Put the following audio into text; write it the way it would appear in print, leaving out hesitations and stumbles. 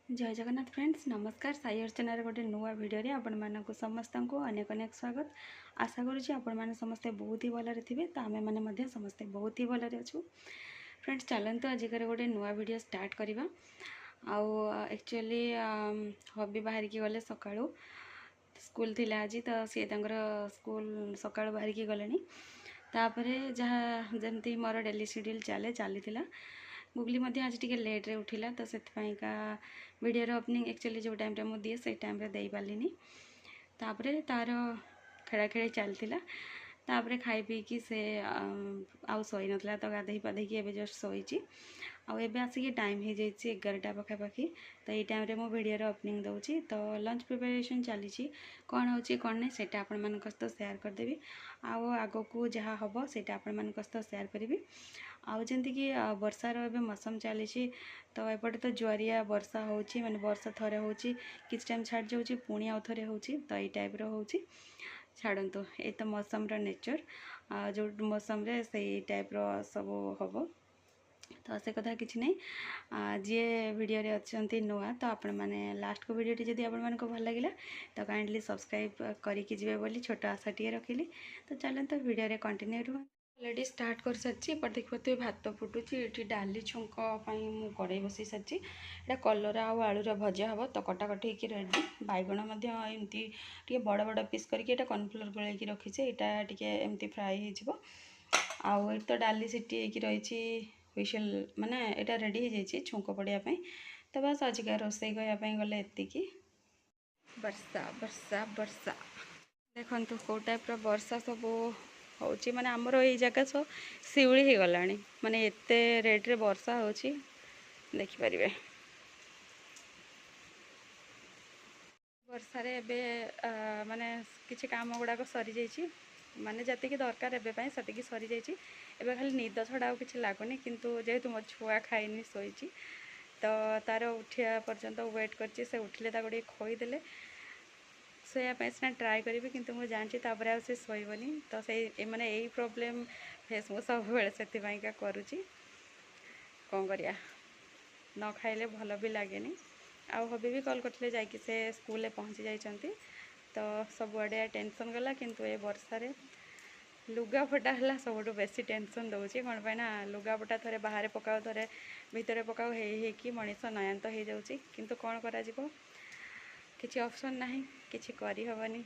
जय जगन्नाथ फ्रेंड्स नमस्कार साई अर्चनार गोटे नुआ भिडियो आपण मानक समस्त को अनेक अनेक स्वागत। आशा करुँच आपण मैंने समस्ते बहुत ही भलरे थे तो आम मैंने समस्ते बहुत ही भलरे अच्छू। फ्रेंड्स चलते आजिकार गोटे नुआ भिडियो स्टार्ट करवा। एक्चुअली हबी बाहर की गले सकाळू स्कूल थी आज तो सी स्कूल सकाळू बाहर की गले तापरे जहाँ जमती मोर डेली शेड्यूल चली गुगली आज टी लेट्रे उठिला तो से वीडियो ओपनिंग एक्चुअली जो टाइम मुझे दिए से टाइम दे पार्ली तापर तार खेड़ा खेड़ी चलता तापर खाई पीकी से आउ शोई नाला तो गाधे पाधे जस्ट शोची आबे आसिक टाइम हो जाए 11टा पखापाखि तो ये टाइम मुझे वीडियो ओपनिंग दूसरी तो लंच प्रिपरेशन चली कौन हो कौन नहीं से आपण मान सहित सेयार करदेवी आग को जहाँ हम से आपण मान सहित सेयार करी आमती कि वर्षार ए मौसम चली तो एपटे तो जुआरिया वर्षा हो माने वर्षा थरे हो कि टाइम छाड़ जाऊँगी पुणी आउ थे हो तो ये टाइप हो छाड़ू ये तो मौसम नेचर जो मौसम रे से टाइप सब हम तो से कथा किसी नहीं जी वीडियो रे अच्छी नुआ तो आपण मैंने लास्ट को वीडियो जब आपण को भल लगे तो काइंडली सब्सक्राइब करके जी बोली छोट आशा टी रखिली। तो चलते वीडियो रे कंटिन्यू रुह अलरेडी स्टार्ट कर सारी पर देखिए भात फुटुची ये डाली छुंक मु कड़े बसई सारी यहाँ कलरा आउ आलूर भजा हम तो कटाकटी होकर रेडी बैगण एमती बड़ बड़ पीस करके कॉर्नफ्लोर गोल रखीचे यहाँ टी एमती फ्राए हो आउ तो डाली सीटी रही हुईसेल माने यहाँ रेडी हो जाए छुंक पड़ापी तो बस आजिका रोसे कहवाई गले एतिकी वर्षा वर्षा वर्षा देखु कौ टाइप वर्षा सब होची माने आमर ये जगह सब शिउली हो गला माने एते रेट रे वर्षा होची देखि परिबे। वर्षा रे एबे माने किछि काम गुड़ाक सरी जाइछि माने जतिक दरकार एबे सतिक सरी जाइछि एबे खाली निद छड़ा किछि लागुनी किंतु जेहेतु मो छुआ खाइनी सोइछि तो तार उठिया पर्यंत वेट करछि से उठिले ताको टे खोई देले सोयापाई सीना ट्राए करी किंतु मुझे जानची तापर आ शोबनी तो से माने यही प्रोब्लेम फेस मु सब बेले से करुँची कौन करिया न खाइले भल भी लगे आउ हबी भी कॉल करते जाकि से स्कूल पहुँची जाइछंती तो सबुआड़े टेंशन गला किंतु ए वर्षा रे लुगापटा है सब बेसी टेंशन दूसरी कौन पाई ना लुगापटा थे बाहर पकाओ थे भितर पकाओ हो मनीष नयांत हो जाऊँगी किंतु कौन करा किसी ऑप्शन नहीं किसी करी हबनी।